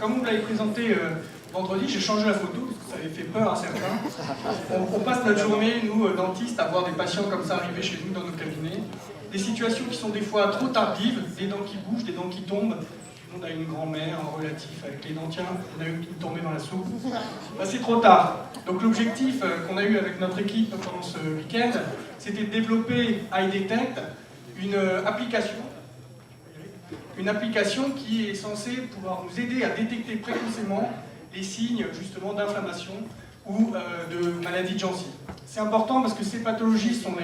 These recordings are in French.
comme vous l'avez présenté vendredi, j'ai changé la photo parce que ça avait fait peur à certains. On passe notre journée, nous, dentistes, à voir des patients comme ça arriver chez nous dans nos cabinets. Des situations qui sont des fois trop tardives, des dents qui bougent, des dents qui tombent. On a une grand-mère en relatif avec les dents, tiens, on a eu une tombée dans la soupe. Ben, c'est trop tard. Donc l'objectif qu'on a eu avec notre équipe pendant ce week-end, c'était de développer iDetect, une application qui est censée pouvoir nous aider à détecter précocement les signes justement d'inflammation ou de maladie de gencive. C'est important parce que ces pathologies sont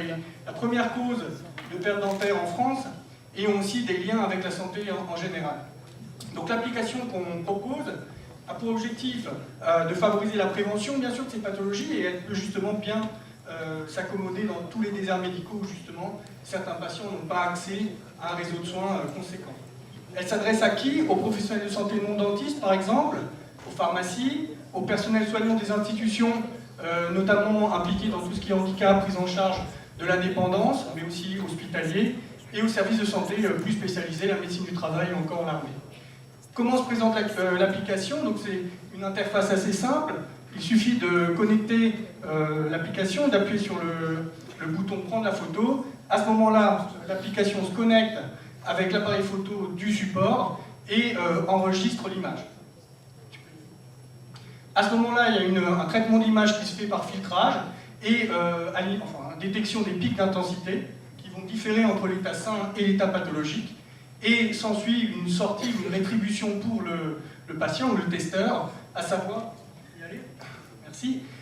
la première cause de perte dentaire en France et ont aussi des liens avec la santé en général. Donc l'application qu'on propose a pour objectif de favoriser la prévention bien sûr de ces pathologies et elle peut justement bien s'accommoder dans tous les déserts médicaux où justement certains patients n'ont pas accès à un réseau de soins conséquent. Elle s'adresse à qui? Aux professionnels de santé non dentistes par exemple, aux pharmacies, aux personnels soignants des institutions, notamment impliqués dans tout ce qui est handicap, prise en charge de la dépendance, mais aussi hospitaliers, et aux services de santé plus spécialisés, la médecine du travail ou encore l'armée. Comment se présente l'application? Donc c'est une interface assez simple. Il suffit de connecter l'application, d'appuyer sur le bouton prendre la photo. À ce moment-là, l'application se connecte avec l'appareil photo du support et enregistre l'image. À ce moment-là, il y a un traitement d'image qui se fait par filtrage et détection des pics d'intensité qui vont différer entre l'état sain et l'état pathologique. Et s'ensuit une sortie, une rétribution pour le patient ou le testeur, à savoir,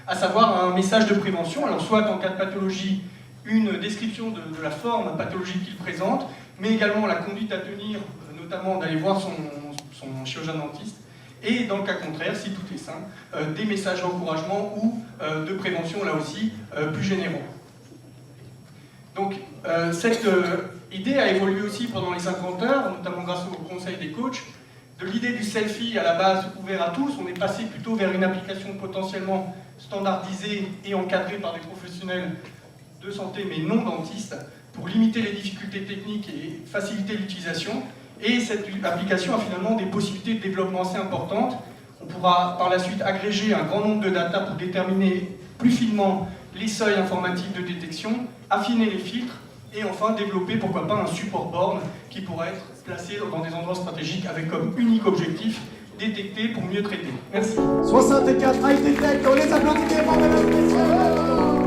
à savoir un message de prévention, alors soit en cas de pathologie, une description de la forme pathologique qu'il présente, mais également la conduite à tenir, notamment d'aller voir son chirurgien dentiste, et dans le cas contraire, si tout est sain, des messages d'encouragement ou de prévention, là aussi, plus généraux. Donc, cette idée a évolué aussi pendant les 50 heures, notamment grâce au conseil des coachs. De l'idée du selfie à la base ouvert à tous, on est passé plutôt vers une application potentiellement standardisée et encadrée par des professionnels de santé mais non dentistes pour limiter les difficultés techniques et faciliter l'utilisation. Et cette application a finalement des possibilités de développement assez importantes. On pourra par la suite agréger un grand nombre de data pour déterminer plus finement les seuils informatifs de détection, affiner les filtres et enfin développer, pourquoi pas, un support borne qui pourrait être placé dans des endroits stratégiques avec comme unique objectif détecter pour mieux traiter. Merci. 64 iDetect, on les applaudit, mesdames et messieurs.